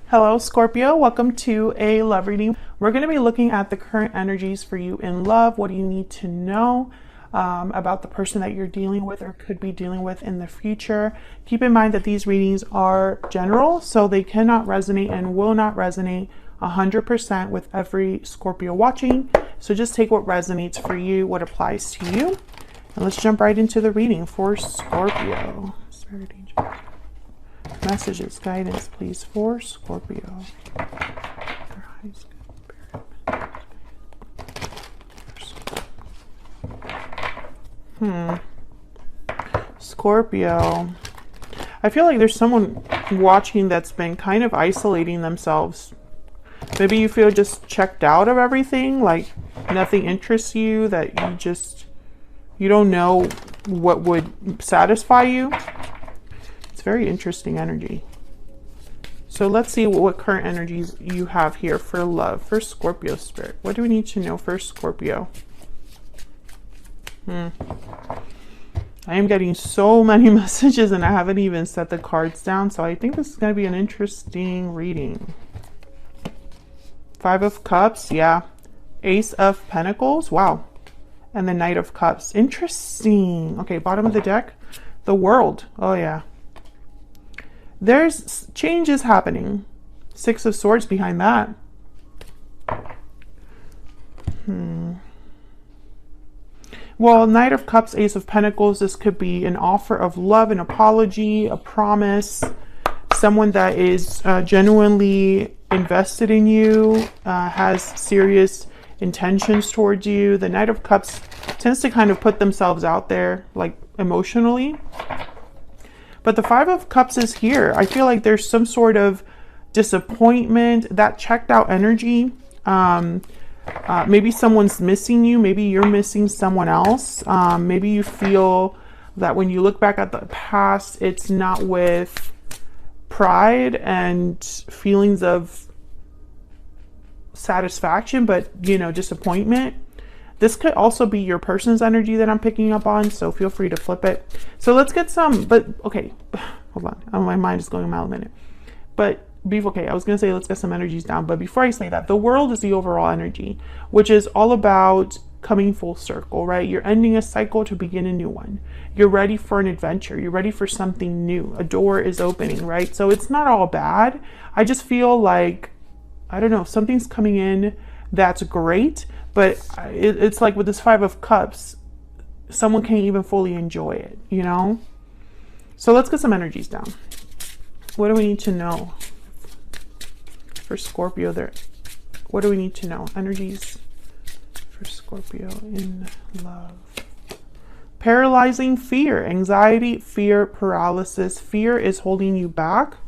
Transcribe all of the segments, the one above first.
Hello, Scorpio. Welcome to a love reading. We're going to be looking at the current energies for you in love. What do you need to know about the person that you're dealing with or could be dealing with in the future? Keep in mind that these readings are general, so they cannot resonate and will not resonate 100% with every Scorpio watching. So just take what resonates for you, what applies to you. And let's jump right into the reading for Scorpio. Spirit angel. Messages, guidance, please, for Scorpio. Scorpio. I feel like there's someone watching that's been kind of isolating themselves. Maybe you feel just checked out of everything, like nothing interests you, that you don't know what would satisfy you. Very interesting energy. So let's see what current energies you have here for love, for Scorpio spirit. What do we need to know for Scorpio? I am getting so many messages and I haven't even set the cards down. So I think this is going to be an interesting reading. Five of Cups. Yeah. Ace of Pentacles. Wow. And the Knight of Cups. Interesting. Okay. Bottom of the deck. The World. Oh yeah. There's changes happening. Six of Swords behind that. Well, Knight of Cups, Ace of Pentacles. This could be an offer of love, an apology, a promise. Someone that is genuinely invested in you, has serious intentions towards you. The Knight of Cups tends to kind of put themselves out there, like emotionally. But the Five of Cups is here. I feel like there's some sort of disappointment, that checked out energy. Maybe someone's missing you. Maybe you're missing someone else. Maybe you feel that when you look back at the past, it's not with pride and feelings of satisfaction, but, you know, disappointment. This could also be your person's energy that I'm picking up on, so feel free to flip it. So let's get some, but okay, hold on. Oh, my mind is going a mile a minute. But okay, I was going to say let's get some energies down, but before I say that, the World is the overall energy, which is all about coming full circle, right? You're ending a cycle to begin a new one. You're ready for an adventure. You're ready for something new. A door is opening, right? So it's not all bad. I just feel like, I don't know, something's coming in that's great. But it's like with this Five of Cups, someone can't even fully enjoy it, you know? So let's get some energies down. What do we need to know for Scorpio there? What do we need to know? Energies for Scorpio in love. Paralyzing fear, anxiety, fear, paralysis. Fear is holding you back.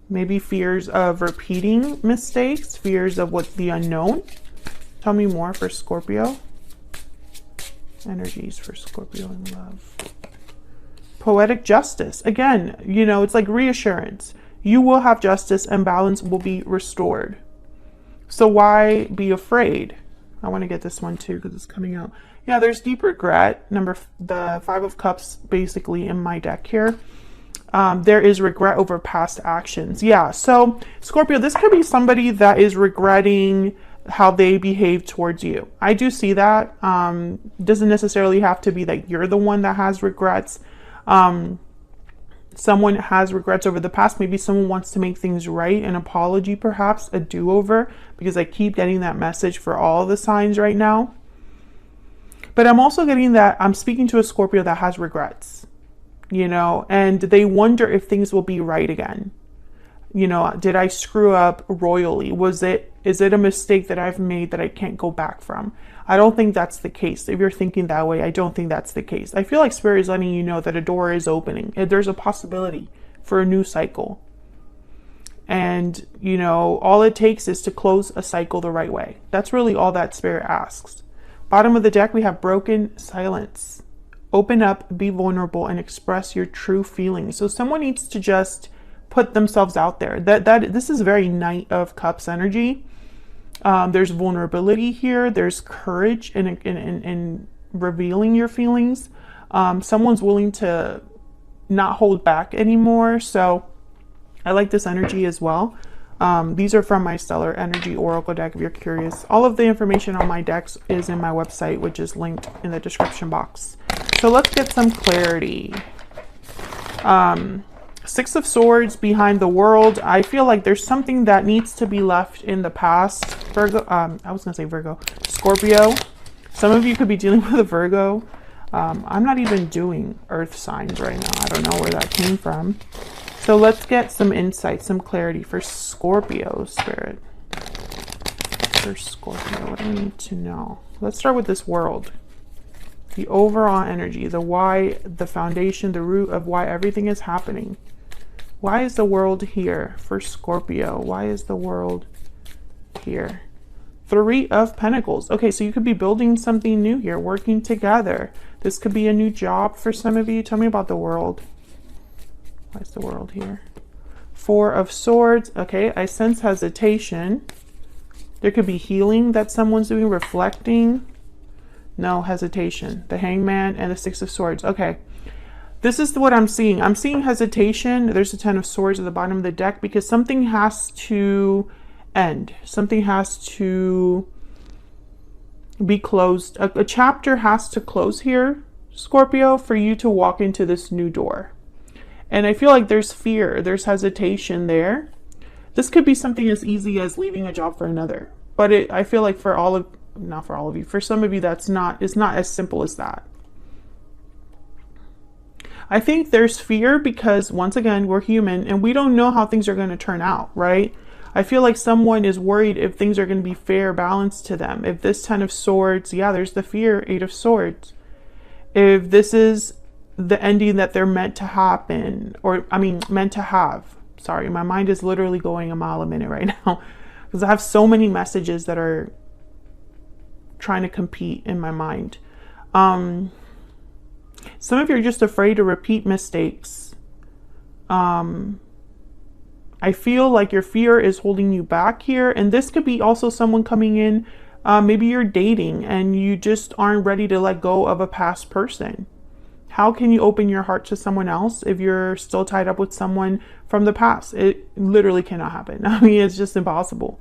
Maybe fears of repeating mistakes, fears of what's the unknown. Tell me more for Scorpio. Energies for Scorpio in love. Poetic justice. Again, you know, it's like reassurance. You will have justice and balance will be restored. So why be afraid? I want to get this one too because it's coming out. Yeah, there's deep regret. The Five of Cups basically in my deck here. There is regret over past actions. Yeah, so Scorpio, this could be somebody that is regretting how they behave towards you. I do see that. Doesn't necessarily have to be that you're the one that has regrets. Someone has regrets over the past. Maybe someone wants to make things right, an apology perhaps, a do-over, because I keep getting that message for all the signs right now. But I'm also getting that I'm speaking to a Scorpio that has regrets. You know, and they wonder if things will be right again. You know, did I screw up royally? Is it a mistake that I've made that I can't go back from? I don't think that's the case. If you're thinking that way, I don't think that's the case. I feel like Spirit is letting you know that a door is opening. There's a possibility for a new cycle. And, you know, all it takes is to close a cycle the right way. That's really all that Spirit asks. Bottom of the deck, we have broken silence. Open up, be vulnerable, and express your true feelings. So someone needs to just put themselves out there. This is very Knight of Cups energy. There's vulnerability here. There's courage in revealing your feelings. Someone's willing to not hold back anymore. So I like this energy as well. These are from my Stellar Energy Oracle deck if you're curious. All of the information on my decks is in my website, which is linked in the description box. So let's get some clarity. Six of Swords behind the world. I feel like there's something that needs to be left in the past. Virgo, I was gonna say Virgo. Scorpio. Some of you could be dealing with a Virgo. I'm not even doing earth signs right now. I don't know where that came from. So let's get some insight, some clarity for Scorpio spirit. For Scorpio, what do I need to know? Let's start with this world. The overall energy, the why, the foundation, the root of why everything is happening. Why is the world here for Scorpio? Why is the world here? Three of Pentacles. Okay, so you could be building something new here, working together. This could be a new job for some of you. Tell me about the world. Why is the world here? Four of Swords. Okay, I sense hesitation. There could be healing that someone's doing, reflecting. No, hesitation. The Hangman and the Six of Swords. Okay, this is what I'm seeing. I'm seeing hesitation. There's a Ten of Swords at the bottom of the deck because something has to end. Something has to be closed. A chapter has to close here, Scorpio, for you to walk into this new door. And I feel like there's fear, there's hesitation there. This could be something as easy as leaving a job for another. But I feel like for all of, not for all of you, for some of you it's not as simple as that. I think there's fear because, once again, we're human and we don't know how things are going to turn out, right? I feel like someone is worried if things are going to be fair, balanced to them. If this Ten of Swords, yeah, there's the fear, Eight of Swords. If this is the ending that they're meant to happen, or I mean, meant to have. Sorry, my mind is literally going a mile a minute right now because I have so many messages that are trying to compete in my mind. Some of you are just afraid to repeat mistakes. I feel like your fear is holding you back here. And this could be also someone coming in. Maybe you're dating and you just aren't ready to let go of a past person. How can you open your heart to someone else if you're still tied up with someone from the past? It literally cannot happen. I mean, it's just impossible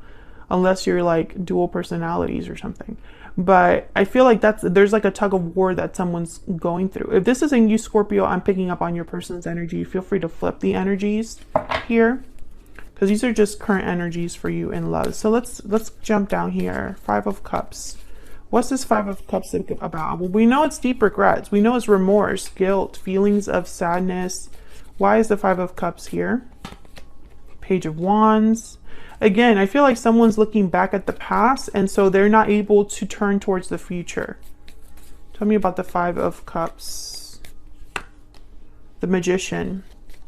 unless you're like dual personalities or something. But I feel like there's like a tug of war that someone's going through. If this isn't you, Scorpio, I'm picking up on your person's energy. Feel free to flip the energies here because these are just current energies for you in love. So let's jump down here. Five of Cups. What's this Five of Cups about? Well, we know it's deep regrets. We know it's remorse, guilt, feelings of sadness. Why is the Five of Cups here? Page of Wands. Again, I feel like someone's looking back at the past and so they're not able to turn towards the future. Tell me about the Five of Cups. The Magician.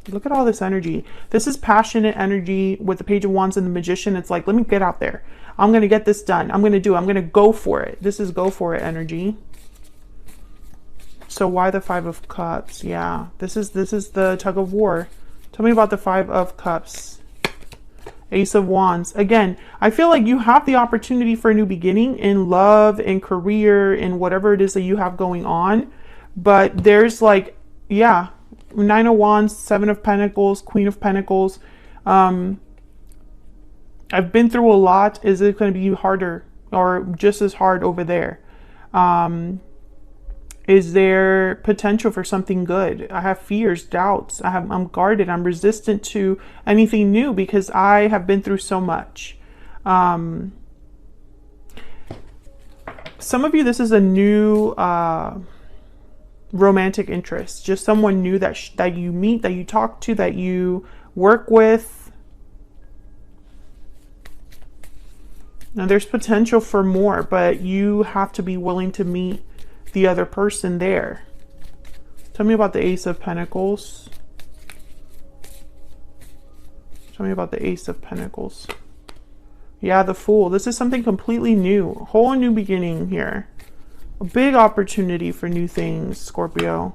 Look at all this energy. This is passionate energy with the Page of Wands and the Magician. It's like, let me get out there. I'm going to get this done. I'm going to go for it. This is go for it energy. So why the Five of Cups? Yeah, this is the tug of war. Tell me about the Five of Cups. Ace of Wands. Again, I feel like you have the opportunity for a new beginning in love, in career, in whatever it is that you have going on. But there's like, yeah, Nine of Wands, Seven of Pentacles, Queen of Pentacles. I've been through a lot. Is it going to be harder or just as hard over there? Is there potential for something good? I have fears, doubts. I'm guarded. I'm resistant to anything new because I have been through so much. Some of you, this is a new romantic interest. Just someone new that you meet, that you talk to, that you work with. Now there's potential for more, but you have to be willing to meet the other person there. Tell me about the Ace of Pentacles. Tell me about the Ace of Pentacles. Yeah, the Fool. This is something completely new. A whole new beginning here. A big opportunity for new things, Scorpio.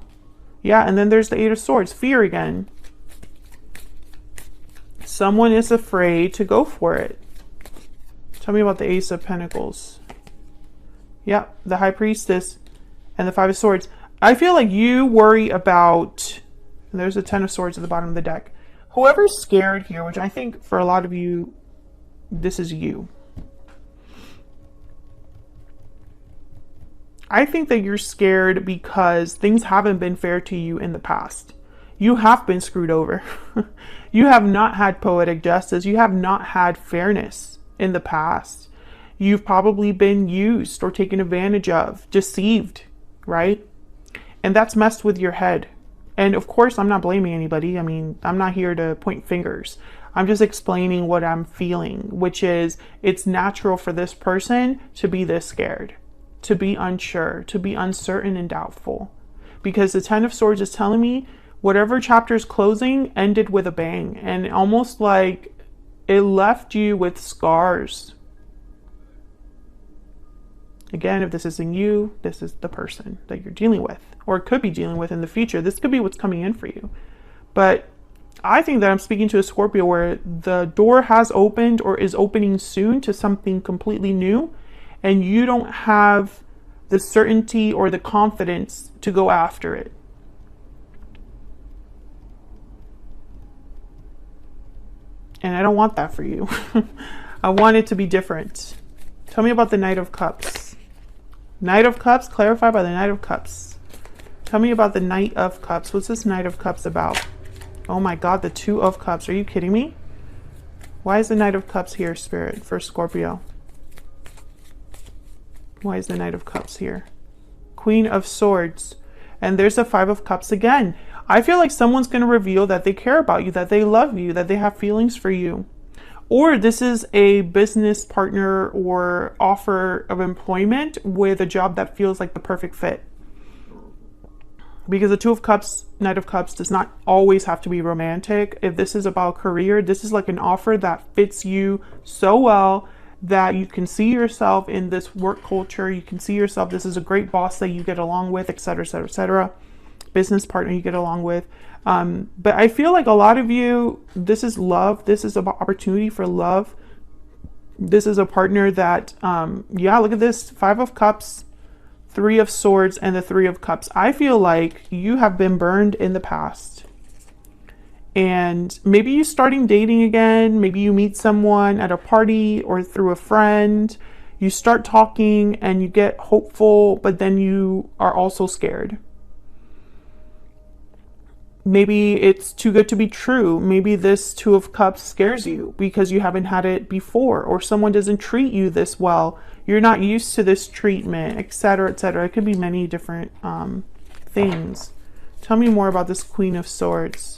Yeah, and then there's the Eight of Swords. Fear again. Someone is afraid to go for it. Tell me about the Ace of Pentacles. Yeah, the High Priestess and the Five of Swords. I feel like you worry about, and there's a Ten of Swords at the bottom of the deck. Whoever's scared here, which I think for a lot of you, this is you. I think that you're scared because things haven't been fair to you in the past. You have been screwed over. You have not had poetic justice. You have not had fairness in the past. You've probably been used or taken advantage of, deceived, right? And that's messed with your head. And of course, I'm not blaming anybody. I mean, I'm not here to point fingers. I'm just explaining what I'm feeling, which is it's natural for this person to be this scared, to be unsure, to be uncertain and doubtful. Because the Ten of Swords is telling me whatever chapter is closing ended with a bang. And almost like it left you with scars. Again, if this isn't you, this is the person that you're dealing with, or could be dealing with in the future. This could be what's coming in for you. But I think that I'm speaking to a Scorpio where the door has opened or is opening soon to something completely new, and you don't have the certainty or the confidence to go after it. And I don't want that for you. I want it to be different. Tell me about the Knight of Cups. Knight of Cups, clarified by the Knight of Cups. Tell me about the Knight of Cups. What's this Knight of Cups about? Oh my God, the Two of Cups. Are you kidding me? Why is the Knight of Cups here, Spirit, for Scorpio? Why is the Knight of Cups here? Queen of Swords. And there's the Five of Cups again. I feel like someone's going to reveal that they care about you, that they love you, that they have feelings for you. Or this is a business partner or offer of employment with a job that feels like the perfect fit. Because the Two of Cups, Knight of Cups does not always have to be romantic. If this is about career, this is like an offer that fits you so well that you can see yourself in this work culture. You can see yourself, this is a great boss that you get along with, etc., etc., etc. Business partner you get along with. But I feel like a lot of you, this is love. This is about opportunity for love. This is a partner that, yeah, look at this. Five of Cups, Three of Swords, and the Three of Cups. I feel like you have been burned in the past. And maybe you're starting dating again. Maybe you meet someone at a party or through a friend. You start talking and you get hopeful, but then you are also scared. Maybe it's too good to be true. Maybe this Two of Cups scares you because you haven't had it before, or someone doesn't treat you this well. You're not used to this treatment, etc., etc. It could be many different things. Tell me more about this Queen of Swords.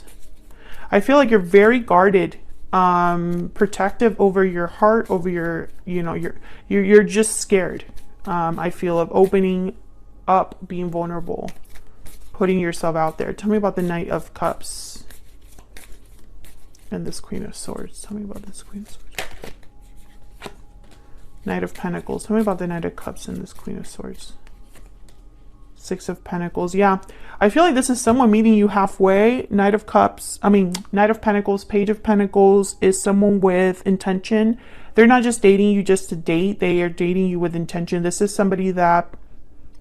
I feel like you're very guarded, protective over your heart, over your, you're just scared. I feel of opening up, being vulnerable, putting yourself out there. Tell me about the Knight of Cups and this Queen of Swords. Tell me about this Queen of Swords. Knight of Pentacles. Tell me about the Knight of Cups and this Queen of Swords. Six of Pentacles. Yeah, I feel like this is someone meeting you halfway. Knight of Pentacles, Page of Pentacles is someone with intention. They're not just dating you just to date. They are dating you with intention. This is somebody that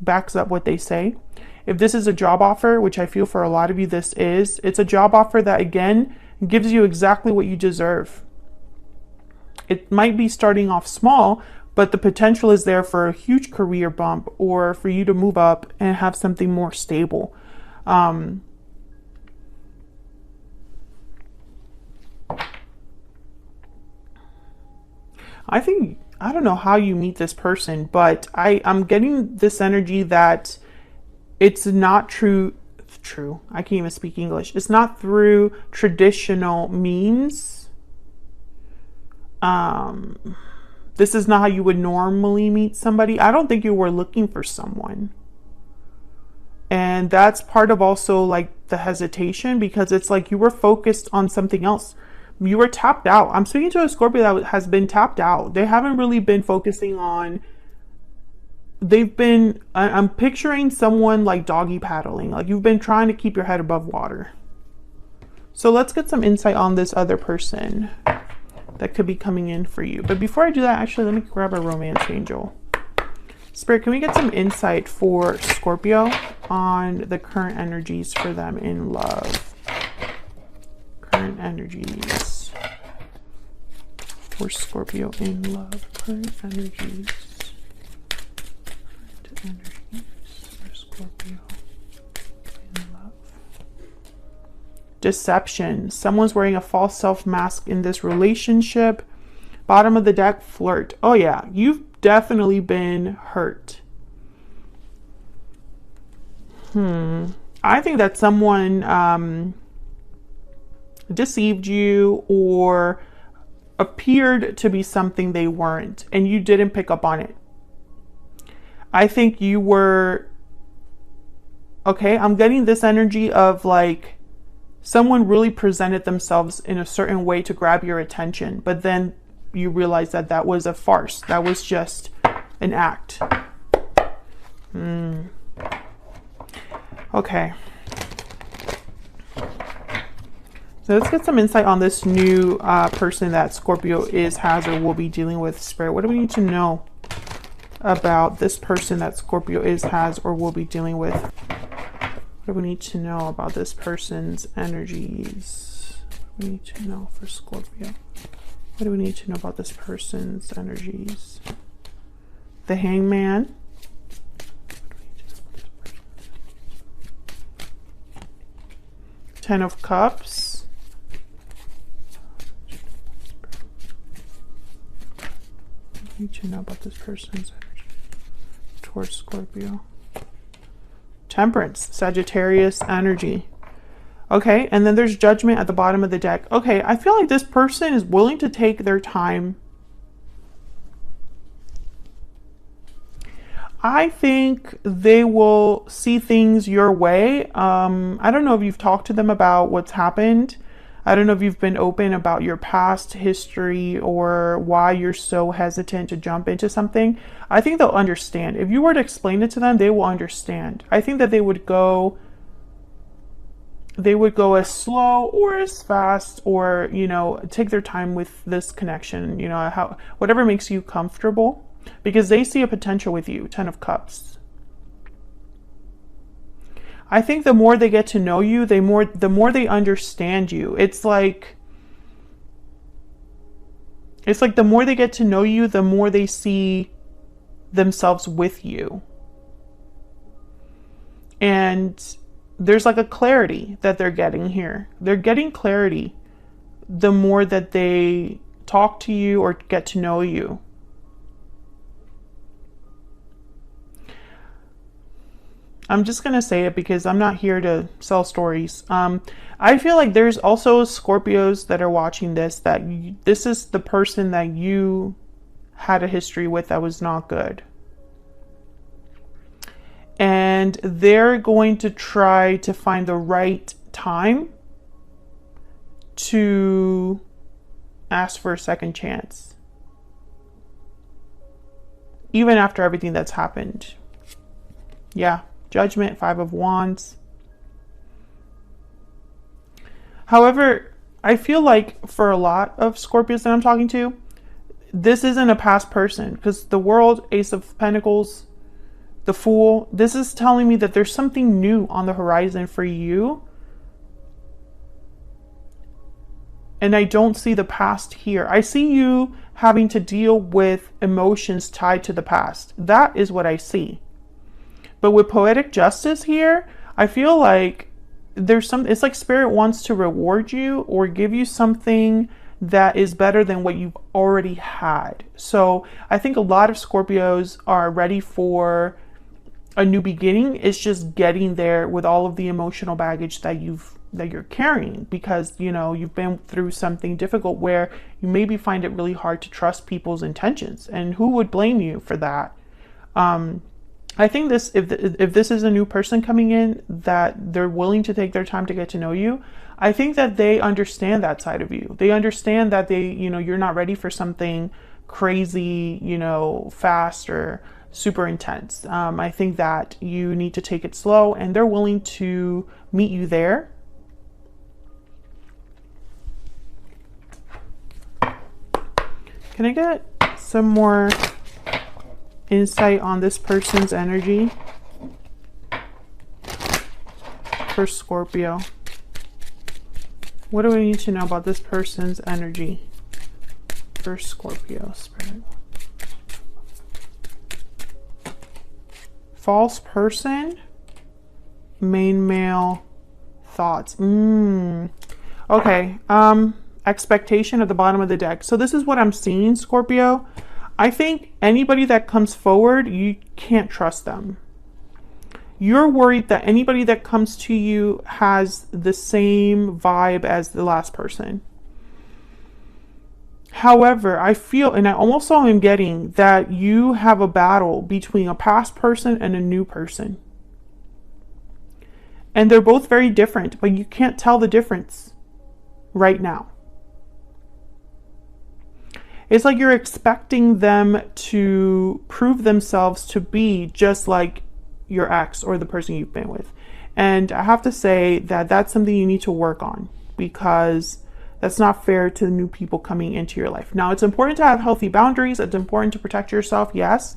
backs up what they say. If this is a job offer, which I feel for a lot of you this is, it's a job offer that, again, gives you exactly what you deserve. It might be starting off small, but the potential is there for a huge career bump or for you to move up and have something more stable. I don't know how you meet this person, but I'm getting this energy that it's not true. I can't even speak English. It's not through traditional means. This is not how you would normally meet somebody. I don't think you were looking for someone. And that's part of also like the hesitation, because it's like you were focused on something else. You were tapped out. I'm speaking to a Scorpio that has been tapped out. They haven't really been focusing on, I'm picturing someone like doggy paddling. Like you've been trying to keep your head above water. So let's get some insight on this other person that could be coming in for you. But before I do that, actually, let me grab a romance angel. Spirit, can we get some insight for Scorpio on the current energies for them in love? Current energies for Scorpio in love. Current energies. Current energies for Scorpio in love. Deception. Someone's wearing a false self mask in this relationship. Bottom of the deck, flirt. Oh yeah, you've definitely been hurt. I think that someone deceived you or appeared to be something they weren't, and you didn't pick up on it. I think you were, okay, I'm getting this energy of like someone really presented themselves in a certain way to grab your attention, but then you realize that that was a farce. That was just an act. Okay. So let's get some insight on this new person that Scorpio has, or will be dealing with. Spirit, what do we need to know about this person that Scorpio has, or will be dealing with? What do we need to know about this person's energies? What do we need to know for Scorpio? What do we need to know about this person's energies? The Hangman. Ten of Cups. What do we need to know about this person's energy towards Scorpio? Temperance, Sagittarius energy. Okay, and then there's Judgment at the bottom of the deck. Okay, I feel like this person is willing to take their time. I think they will see things your way. I don't know if you've talked to them about what's happened. I don't know if you've been open about your past history or why you're so hesitant to jump into something. I think they'll understand. If you were to explain it to them, they will understand. I think that they would go as slow or as fast, or, you know, take their time with this connection, you know, whatever makes you comfortable, because they see a potential with you. Ten of Cups. I think the more they get to know you, the more they understand you. It's like the more they get to know you, the more they see themselves with you. And there's like a clarity that they're getting here. They're getting clarity the more that they talk to you or get to know you. I'm just going to say it because I'm not here to sell stories. I feel like there's also Scorpios that are watching this, that this is the person that you had a history with that was not good. And they're going to try to find the right time to ask for a second chance, even after everything that's happened. Yeah. Judgment, Five of Wands. However, I feel like for a lot of Scorpios that I'm talking to, this isn't a past person, because the World, Ace of Pentacles, the Fool, this is telling me that there's something new on the horizon for you. And I don't see the past here. I see you having to deal with emotions tied to the past. That is what I see. But with Poetic Justice here, I feel like it's like Spirit wants to reward you or give you something that is better than what you've already had. So I think a lot of Scorpios are ready for a new beginning. It's just getting there with all of the emotional baggage that you're carrying, because, you know, you've been through something difficult where you maybe find it really hard to trust people's intentions, and who would blame you for that? I think if this is a new person coming in, that they're willing to take their time to get to know you, I think that they understand that side of you. They understand that you're not ready for something crazy, fast or super intense. I think that you need to take it slow, and they're willing to meet you there. Can I get some more insight on this person's energy for Scorpio? What do I need to know about this person's energy for Scorpio spirit? False person, main male, thoughts. Okay. Expectation at the bottom of the deck. So this is what I'm seeing, Scorpio. I think anybody that comes forward, you can't trust them. You're worried that anybody that comes to you has the same vibe as the last person. However, I feel, and I also am getting that you have a battle between a past person and a new person. And they're both very different, but you can't tell the difference right now. It's like you're expecting them to prove themselves to be just like your ex or the person you've been with. And I have to say that that's something you need to work on, because that's not fair to the new people coming into your life. Now, it's important to have healthy boundaries. It's important to protect yourself, yes.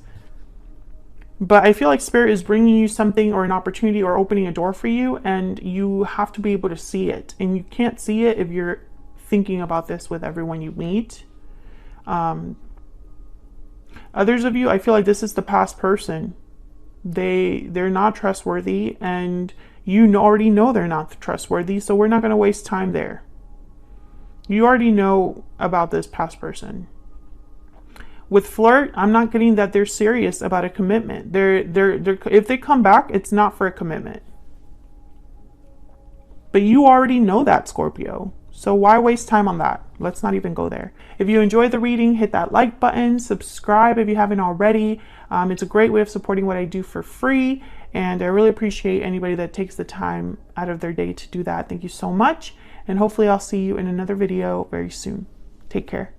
But I feel like Spirit is bringing you something or an opportunity or opening a door for you, and you have to be able to see it. And you can't see it if you're thinking about this with everyone you meet. Others of you, I feel like this is the past person. They're not trustworthy, and you already know they're not trustworthy, so we're not going to waste time there. You already know about this past person. With flirt, I'm not getting that they're serious about a commitment. If they come back, it's not for a commitment. But you already know that, Scorpio. So why waste time on that? Let's not even go there. If you enjoyed the reading, hit that like button, subscribe if you haven't already. It's a great way of supporting what I do for free, and I really appreciate anybody that takes the time out of their day to do that. Thank you so much, and hopefully I'll see you in another video very soon. Take care.